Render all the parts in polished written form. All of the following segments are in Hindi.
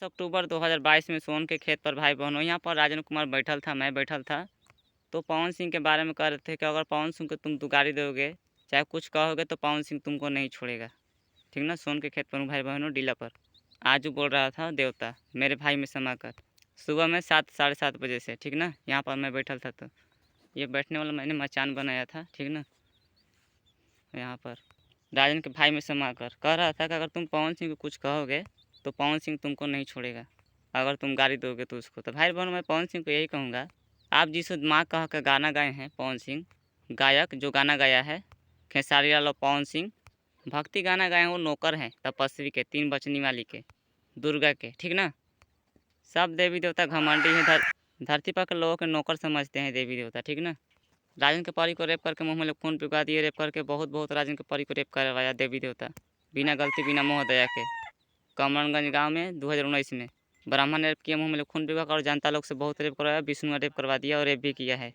अक्टूबर 2022 में सोन के खेत पर भाई बहनों यहाँ पर राजन कुमार बैठल था, मैं बैठल था। तो पवन सिंह के बारे में कह रहे थे कि अगर पवन सिंह को तुम गाली दोगे, चाहे कुछ कहोगे, तो पवन सिंह तुमको नहीं छोड़ेगा। ठीक ना। सोन के खेत पर हूँ भाई बहनों, डीला पर। आज बोल रहा था देवता मेरे भाई में समा कर, सुबह में 7 साढ़े 7 बजे से। ठीक ना। यहाँ पर मैं बैठल था, तो ये बैठने वाला मैंने मचान बनाया था। ठीक ना। यहाँ पर राजन के भाई में समा कर कह रहा था कि अगर तुम पवन सिंह को कुछ कहोगे तो पवन सिंह तुमको नहीं छोड़ेगा, अगर तुम गाली दोगे तो उसको। तो भाई बहनों, मैं पवन सिंह को यही कहूँगा, आप जिस माँ कह के गाना गाए हैं, पवन सिंह गायक जो गाना गाया है, खेसारी लाल और पवन सिंह भक्ति गाना गाए हैं, वो नौकर हैं तपस्वी के, 3 बचनी वाली के, दुर्गा के। ठीक ना। सब देवी देवता घमंडी हैं, धरती पर के लोगों के नौकर समझते हैं देवी देवता। ठीक ना। राजन के परी को रेप करके मुँह में खून पिघला दिए, रेप करके बहुत राजन के परी को रेप करवाया देवी देवता, बिना गलती बिना मोह दया के। कमरगंज गांव में 2019 में ब्राह्मण रेप किया, मुँह में खून पिघला और जनता लोग से बहुत रेप करवाया, विष्णु रेप करवा दिया और रेप भी किया है।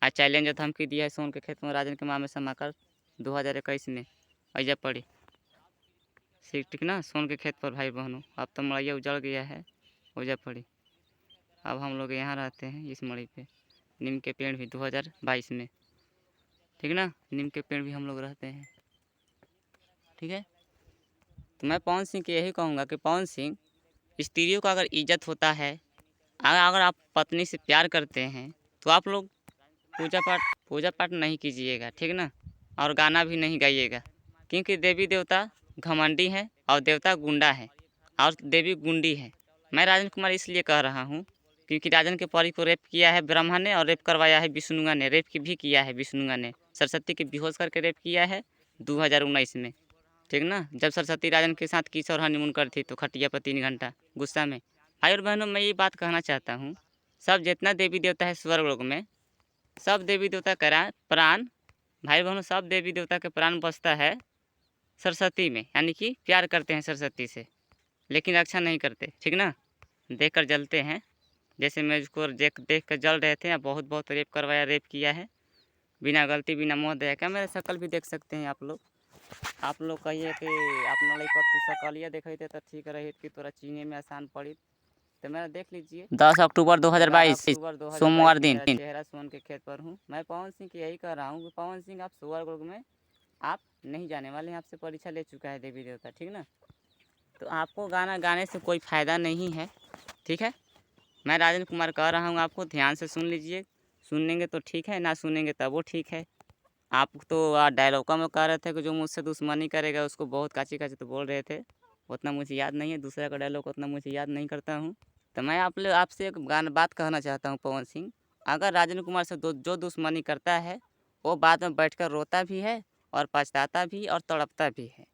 आज चैलेंज और धमकी दिया है सोन के खेत में राजन के माँ में समाकर 2021 में अजब पड़ी। ठीक ना। सोन के खेत पर भाई बहनों, अब तो मड़ैया उजड़ गया है, ओजा पड़ी। अब हम लोग यहाँ रहते हैं इस मड़ी पे। नीम के पेड़ भी 2022 में। ठीक ना। नीम के पेड़ भी हम लोग रहते हैं। ठीक है। तो मैं पवन सिंह को यही कहूँगा कि पवन सिंह, स्त्रियों का अगर इज्जत होता है, अगर आप पत्नी से प्यार करते हैं, तो आप लोग पूजा पाठ नहीं कीजिएगा। ठीक ना। और गाना भी नहीं गाइएगा, क्योंकि देवी देवता घमंडी हैं और देवता गुंडा है और देवी गुंडी है। मैं राजन कुमार इसलिए कह रहा हूँ क्योंकि राजन के परी को रेप किया है ब्रह्मा ने और रेप करवाया है विष्णुआ ने, रेप की भी किया है विष्णुआ ने, सरस्वती के बेहोश करके रेप किया है 2019 में। ठीक ना। जब सरस्वती राजन के साथ किशोर हनीमून कर थी, तो खटिया पर 3 घंटा गुस्सा में। भाई और बहनों, मैं ये बात कहना चाहता हूँ, सब जितना देवी देवता है स्वर्ग लोक में, सब देवी देवता का प्राण, भाई बहनों, सब देवी देवता के प्राण बसता है सरस्वती में, यानी कि प्यार करते हैं सरस्वती से, लेकिन रक्षा नहीं करते। ठीक ना। देख कर जलते हैं, जैसे मैं उसको देख कर जल रहे थे। बहुत रेप करवाया, रेप किया है बिना गलती बिना मोह दया का। मेरा शकल भी देख सकते हैं आप लोग। आप लोग कहिए कि अपना लड़का तू शकलिया देखे थे तो ठीक रही कि तोरा चीने में आसान पड़ी, तो मेरा देख लीजिए 10 अक्टूबर 2022 सोमवार दिन चेहरा सोन के खेत पर हूँ। मैं पवन सिंह की यही कह रहा हूँ कि पवन सिंह, आप स्वर्ग लोक में आप नहीं जाने वाले हैं, आपसे परीक्षा ले चुका है देवी देवता। ठीक ना। तो आपको गाना गाने से कोई फ़ायदा नहीं है। ठीक है। मैं राजन कुमार कह रहा हूँ, आपको ध्यान से सुन लीजिए, सुनेंगे तो ठीक है, ना सुनेंगे तब वो ठीक है। आप तो डायलॉग में कह रहे थे कि जो मुझसे दुश्मनी करेगा उसको बहुत काची तो बोल रहे थे, उतना मुझे याद नहीं है, दूसरा का डायलॉग उतना मुझे याद नहीं करता हूँ। तो मैं आपसे एक बात कहना चाहता हूँ पवन सिंह, अगर राजन कुमार से जो दुश्मनी करता है, वो बाद में बैठकर रोता भी है और पछताता भी और तड़पता भी है।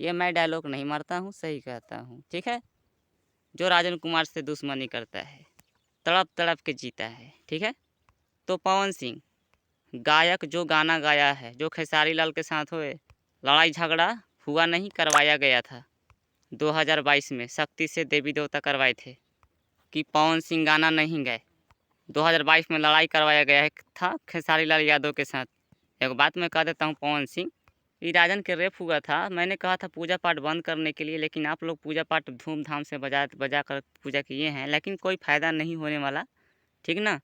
ये मैं डायलॉग नहीं मारता हूँ, सही कहता हूँ। ठीक है। जो राजन कुमार से दुश्मनी करता है, तड़प के जीता है। ठीक है। तो पवन सिंह गायक जो गाना गाया है, जो खेसारी लाल के साथ हुए लड़ाई झगड़ा हुआ नहीं, करवाया गया था 2022 में, शक्ति से देवी देवता करवाए थे कि पवन सिंह गाना नहीं गाए। 2022 में लड़ाई करवाया गया है था खेसारी लाल यादव के साथ। एक बात मैं कह देता हूँ पवन सिंह, ये राजन के रेप हुआ था, मैंने कहा था पूजा पाठ बंद करने के लिए, लेकिन आप लोग पूजा पाठ धूमधाम से बजा कर पूजा किए हैं, लेकिन कोई फ़ायदा नहीं होने वाला। ठीक ना।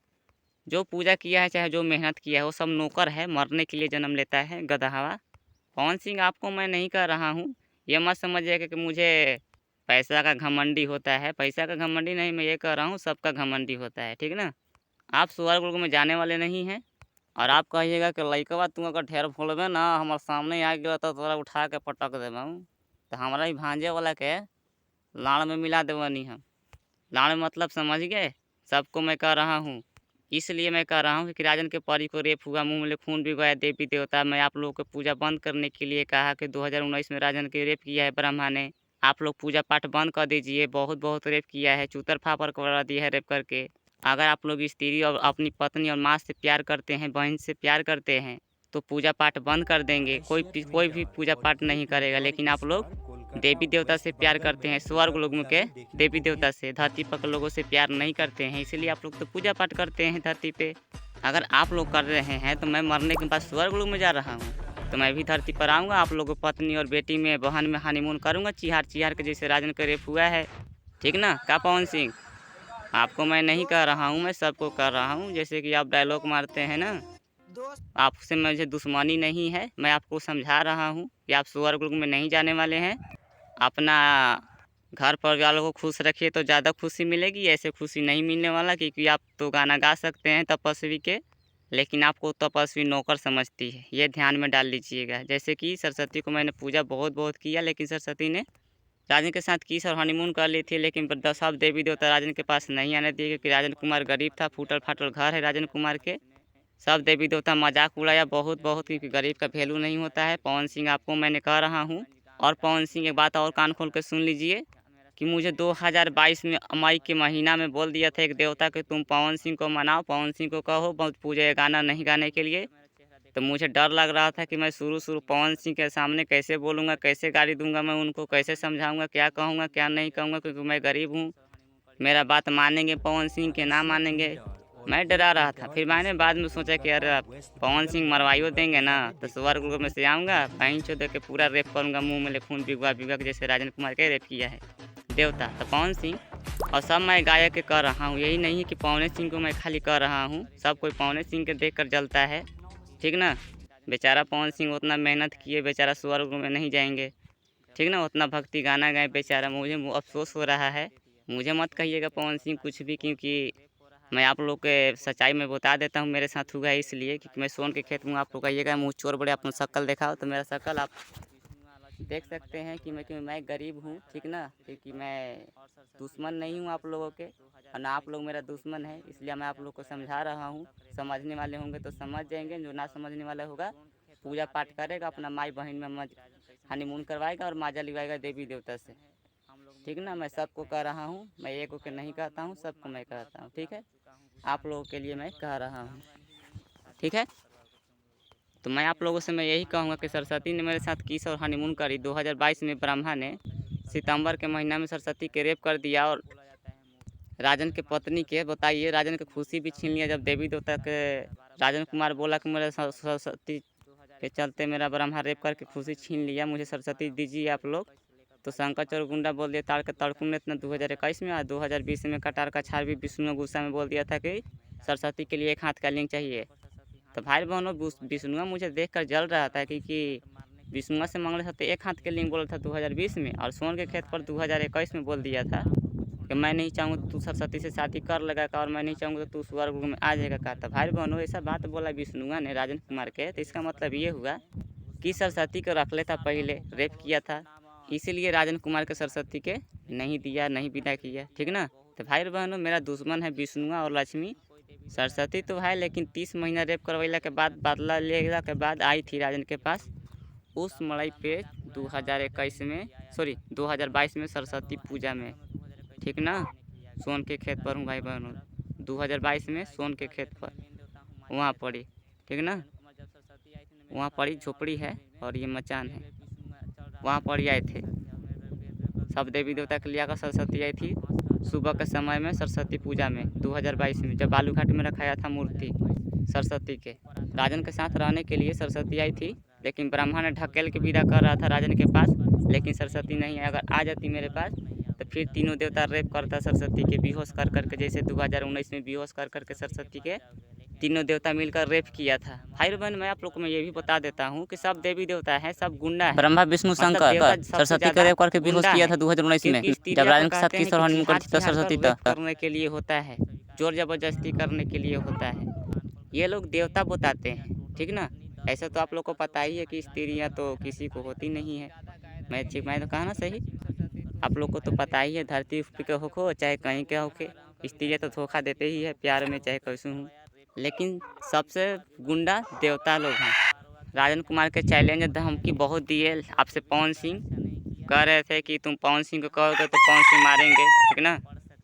जो पूजा किया है, चाहे जो मेहनत किया है, वो सब नौकर है, मरने के लिए जन्म लेता है गदहावा। पवन सिंह, आपको मैं नहीं कह रहा हूँ, ये मत समझिएगा कि मुझे पैसा का घमंडी होता है, पैसा का घमंडी नहीं, मैं ये कह रहा हूँ सबका घमंडी होता है। ठीक ना। आप स्वर्ग लोक में जाने वाले नहीं हैं, और आप कहिएगा कि लइकवा तू अगर ढेर बोलबे ना, हमारे सामने आ गया तो तोरा उठा के पटक देबहू, तो हमारा ही भांजे वाला के लाड़ में मिला देवनी हम। लाड़ मतलब समझ गए। सबको मैं कह रहा हूँ, इसलिए मैं कह रहा हूँ कि राजन के परी को रेप हुआ, मुँह में खून भी गया देवी देवता। मैं आप लोगों को पूजा बंद करने के लिए कहा कि 2019 में राजन के रेप किया है ब्रह्मा ने, आप लोग पूजा पाठ बंद कर दीजिए। बहुत रेप किया है, चूतर फापर करवा दिया है रेप करके। अगर आप लोग स्त्री और अपनी पत्नी और माँ से प्यार करते हैं, बहन से प्यार करते हैं, तो पूजा पाठ बंद कर देंगे, कोई भी पूजा पाठ नहीं करेगा। लेकिन आप लोग देवी देवता से प्यार करते हैं, स्वर्ग लोक के देवी देवता से, धरती पर के लोगों से प्यार नहीं करते हैं, इसीलिए आप लोग तो पूजा पाठ करते हैं धरती पे। अगर आप लोग कर रहे हैं तो मैं मरने के बाद स्वर्ग लोक में जा रहा हूँ, तो मैं भी धरती पर आऊँगा, आप लोगों को पत्नी और बेटी में, बहन में हनीमून करूँगा, चिहार के जैसे राजन का रेप हुआ है। ठीक ना। क्या पवन सिंह, आपको मैं नहीं कह रहा हूँ, मैं सबको कह रहा हूँ। जैसे कि आप डायलॉग मारते हैं ना, आपसे मुझे दुश्मनी नहीं है। मैं आपको समझा रहा हूँ कि आप स्वर्ग में नहीं जाने वाले हैं। अपना घर परिवार को खुश रखिए तो ज़्यादा खुशी मिलेगी। ऐसे खुशी नहीं मिलने वाला, क्योंकि आप तो गाना गा सकते हैं तपस्वी के, लेकिन आपको तपस्वी नौकर समझती है। ये ध्यान में डाल लीजिएगा। जैसे कि सरस्वती को मैंने पूजा बहुत बहुत किया, लेकिन सरस्वती ने राजन के साथ की सर हनीमून कर ली थी, लेकिन सब देवी देवता राजन के पास नहीं आने दिए, क्योंकि राजन कुमार गरीब था। फूटल फाटल घर है राजन कुमार के। सब देवी देवता मजाक उड़ाया बहुत बहुत, क्योंकि गरीब का वैल्यू नहीं होता है। पवन सिंह, आपको मैंने कह रहा हूँ। और पवन सिंह, एक बात और कान खोल के सुन लीजिए कि मुझे 2022 में मई के महीना में बोल दिया था एक देवता कि तुम पवन सिंह को मनाओ, पवन सिंह को कहो बहुत पूजा गाना नहीं गाने के लिए। तो मुझे डर लग रहा था कि मैं शुरू पवन सिंह के सामने कैसे बोलूँगा, कैसे गाली दूंगा, मैं उनको कैसे समझाऊंगा, क्या कहूँगा क्या नहीं कहूँगा, क्योंकि मैं गरीब हूँ। मेरा बात मानेंगे पवन सिंह के ना मानेंगे, मैं डरा रहा था। फिर मैंने बाद में सोचा कि अरे पवन सिंह मरवाइयो देंगे ना, तो स्वर्ग में से आऊँगा, बहन चो दे के पूरा रेप करूँगा, मुँह में ले खून बिगवा बिगवा के, जैसे राजन कुमार के रेप किया है देवता। तो पवन सिंह और सब मैं गायक के कर रहा हूँ, यही नहीं है कि पवन सिंह को मैं खाली कर रहा हूँ। सब कोई पवन सिंह के देख कर जलता है, ठीक ना। बेचारा पवन सिंह उतना मेहनत किए, बेचारा स्वर्ग में नहीं जाएंगे, ठीक ना। उतना भक्ति गाना गाए बेचारा, मुझे अफसोस हो रहा है। मुझे मत कहिएगा पवन सिंह कुछ भी, क्योंकि मैं आप लोग के सच्चाई में बता देता हूँ मेरे साथ हुआ है, इसलिए क्योंकि मैं सोन के खेत में। आप लोग कहिएगा मुँह चोर बड़े, अपना शक्ल दिखाओ, तो मेरा शक्ल आप देख सकते हैं कि मैं गरीब हूँ, ठीक ना। क्योंकि मैं दुश्मन नहीं हूँ आप लोगों के, और ना आप लोग मेरा दुश्मन है। इसलिए मैं आप लोग को समझा रहा हूँ। समझने वाले होंगे तो समझ जाएंगे, जो ना समझने वाला होगा पूजा पाठ करेगा, अपना माई बहन में हनीमून करवाएगा और माजा लिवाएगा देवी देवता से, ठीक ना। मैं सबको कह रहा हूँ, मैं एक को नहीं कहता हूँ, सबको मैं कहता हूँ, ठीक है। आप लोगों के लिए मैं कह रहा हूँ, ठीक है। तो मैं आप लोगों से मैं यही कहूँगा कि सरस्वती ने मेरे साथ किस और हनीमून करी 2022 में। ब्रह्मा ने सितंबर के महीना में सरस्वती के रेप कर दिया, और राजन के पत्नी के, बताइए, राजन की खुशी भी छीन लिया। जब देवी देवता के राजन कुमार बोला कि मेरे सरस्वती के चलते मेरा ब्रह्मा रेप करके खुशी छीन लिया, मुझे सरस्वती दीजिए आप लोग, तो शंकर चौर गुंडा बोल दिया ताड़ के तड़कुन ने इतना 2021 में। और 2020 में कटार का छार भी विष्णु गुस्सा में बोल दिया था कि सरस्वती के लिए एक हाथ का लिंग चाहिए। तो भाई बहनों, विष्णुआ मुझे देखकर जल रहा था, क्योंकि विष्णुआ से मांग रहा था तो एक हाथ के लिंग बोला था 2020 में, और सोन के खेत पर 2021 में बोल दिया था कि मैं नहीं चाहूँगा तो तू सरस्वती से शादी कर लेगा का, और मैं नहीं चाहूँगा तो तू स्वर्ग में आ जाएगा का। तो भाई बहनों, ऐसा बात बोला विष्णुआ ने राजन कुमार के, तो इसका मतलब ये हुआ कि सरस्वती को रख लेता, पहले रेप किया था, इसीलिए राजन कुमार के सरस्वती के नहीं दिया, नहीं विदा किया, ठीक ना। तो भाई बहनों, मेरा दुश्मन है विष्णुआ और लक्ष्मी। सरस्वती तो है, लेकिन 30 महीना रेप करवैला के बाद, बदला लेला के बाद आई थी राजन के पास उस मड़ई पे 2021 में, सॉरी 2022 में सरस्वती पूजा में, ठीक ना। सोन के खेत पर हूँ भाई बहनों, 2022 में सोन के खेत पर वहाँ पड़ी, ठीक ना। वहाँ पड़ी झोपड़ी है और ये मचान है, वहाँ पड़ी आए थे सब देवी देवता के लिया कर। सरस्वती आई थी सुबह के समय में सरस्वती पूजा में 2022 में, जब बालूघाट में रखाया था मूर्ति सरस्वती के। राजन के साथ रहने के लिए सरस्वती आई थी, लेकिन ब्रह्मा ने ढकेल के विदा कर रहा था राजन के पास, लेकिन सरस्वती नहीं है। अगर आ जाती मेरे पास तो फिर तीनों देवता रेप करता सरस्वती के, बेहोश कर करके, जैसे 2019 में बेहोश कर करके सरस्वती के तीनों देवता मिलकर रेप किया था। भाई बहन, मैं आप लोग को मैं ये भी बता देता हूँ कि सब देवी देवता है, सब गुंडा है। ब्रह्मा विष्णु शंकर सरस्वती का रेप करके बेहोश किया था 2019 में, जब राजन के साथ किस और हनीमून करती थी सरस्वती तक करने के लिए होता है, जोर जबरदस्ती करने के लिए होता है। ये लोग देवता बताते हैं, ठीक ना। ऐसा तो आप लोग को पता ही है कि स्त्रियाँ तो किसी को होती नहीं है। मैं तो कहा ना सही, आप लोग को तो पता ही है, धरती के होखो चाहे कहीं के होके, स्त्रियाँ तो धोखा देते ही है प्यार में, चाहे कैसे हूँ। लेकिन सबसे गुंडा देवता लोग हैं। राजन कुमार के चैलेंज धमकी बहुत दिए आपसे। पवन सिंह कह रहे थे कि तुम पवन सिंह को कहोगे तो पवन सिंह मारेंगे, ठीक ना।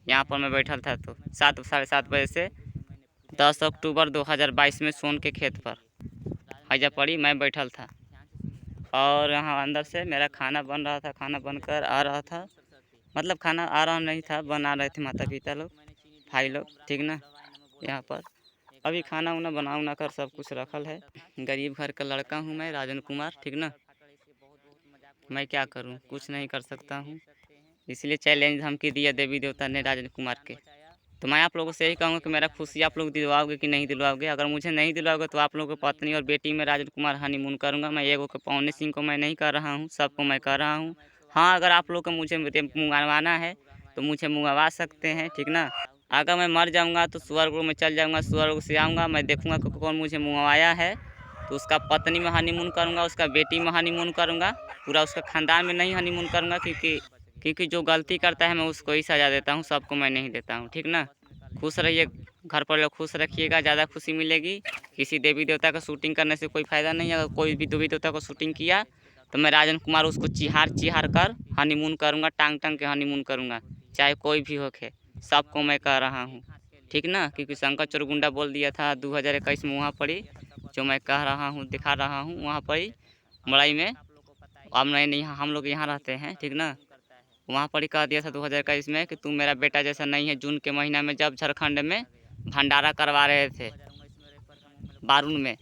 यहाँ पर मैं बैठल था तो 7 साढ़े 7 बजे से 10 अक्टूबर 2022 में सोन के खेत पर हैजा पड़ी मैं बैठल था, और यहाँ अंदर से मेरा खाना बन रहा था, खाना बनकर आ रहा था, मतलब खाना आ रहा नहीं था, बना रहे थे माता पिता लोग, भाई लोग, ठीक ना। यहाँ पर अभी खाना उना बना उना कर सब कुछ रखल है। गरीब घर का लड़का हूँ मैं, राजन कुमार, ठीक ना। मैं क्या करूँ, कुछ नहीं कर सकता हूँ। इसलिए चैलेंज धमकी दिया देवी देवता ने राजन कुमार के। तो मैं आप लोगों से यही कहूँगा कि मेरा खुशी आप लोग दिलवाओगे कि नहीं दिलवाओगे। अगर मुझे नहीं दिलवाओगे तो आप लोगों की पत्नी और बेटी में राजन कुमार हनीमून करूँगा। मैं एगो के पवन सिंह को मैं नहीं कर रहा हूँ, सबको मैं कर रहा हूँ। हाँ, अगर आप लोग को मुझे मुँगवाना है तो मुझे मुँगवा सकते हैं, ठीक ना। अगर मैं मर जाऊँगा तो स्वर्ग में चल जाऊँगा, स्वर्ग से आऊँगा, मैं देखूँगा कि कौन मुझे मुँगवाया है तो उसका पत्नी में हनीमून करूँगा, उसका बेटी में हनीमून करूँगा, पूरा उसका ख़ानदान में नहीं हनीमून करूँगा। क्योंकि जो गलती करता है मैं उसको ही सज़ा देता हूँ, सबको मैं नहीं देता हूँ, ठीक ना। खुश रहिए, घर पर लोग खुश रखिएगा, ज़्यादा खुशी मिलेगी। किसी देवी देवता का शूटिंग करने से कोई फ़ायदा नहीं है। अगर कोई भी देवी देवता को शूटिंग किया तो मैं राजन कुमार उसको चिहार कर हनीमून करूँगा, टांग के हनीमून करूँगा, चाहे कोई भी होके, सबको मैं कह रहा हूँ, ठीक ना। क्योंकि शंकर चोरगुंडा बोल दिया था 2021 में वहाँ पर ही, जो मैं कह रहा हूँ, दिखा रहा हूँ वहाँ पर ही मड़ई में। अब नहीं, हम लोग यहाँ रहते हैं, ठीक ना। वहाँ पर ही कह दिया था 2021 में कि तुम मेरा बेटा जैसा नहीं है। जून के महीना में जब झारखंड में भंडारा करवा रहे थे बारून में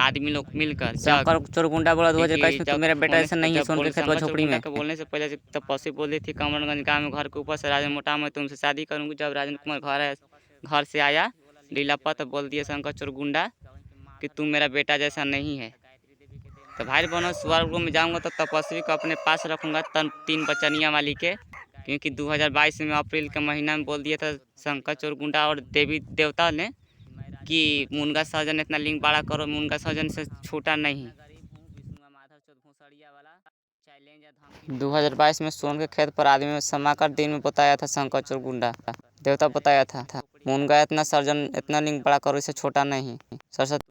आदमी लोग मिलकर, शंकर चोरगुंडा बोला 2021 में, तुम मेरा बेटा जैसा नहीं है, सोन के खेतवा झोपड़ी में। बोलने से पहले तपस्वी बोली थी कमरगंज गाँव में घर के ऊपर से, राजन मोटा मैं तुमसे शादी करूँगी। जब राजन कुमार घर से आया लीलापत, बोल दिया शंकर चोरगुंडा कि तुम मेरा बेटा जैसा नहीं है। तो भाई बहनों, स्वर्ग में जाऊंगा तो तपस्वी को अपने पास रखूंगा, 3 बचनिया वाली के। क्योंकि 2022 में अप्रैल के महीना में बोल दिया था शंकर चोरगुंडा और देवी देवता ने कि मुनगा सहजन इतना लिंग बड़ा करो, मुनगा सहजन से छूटा नहीं। 2022 में सोन के खेत पर आदमी में समाकर दिन में बताया था शंकर चोरगुंडा देवता बताया था मुनगा इतना सर्जन इतना लिंग बड़ा करो, इसे छोटा नहीं। सरस्वती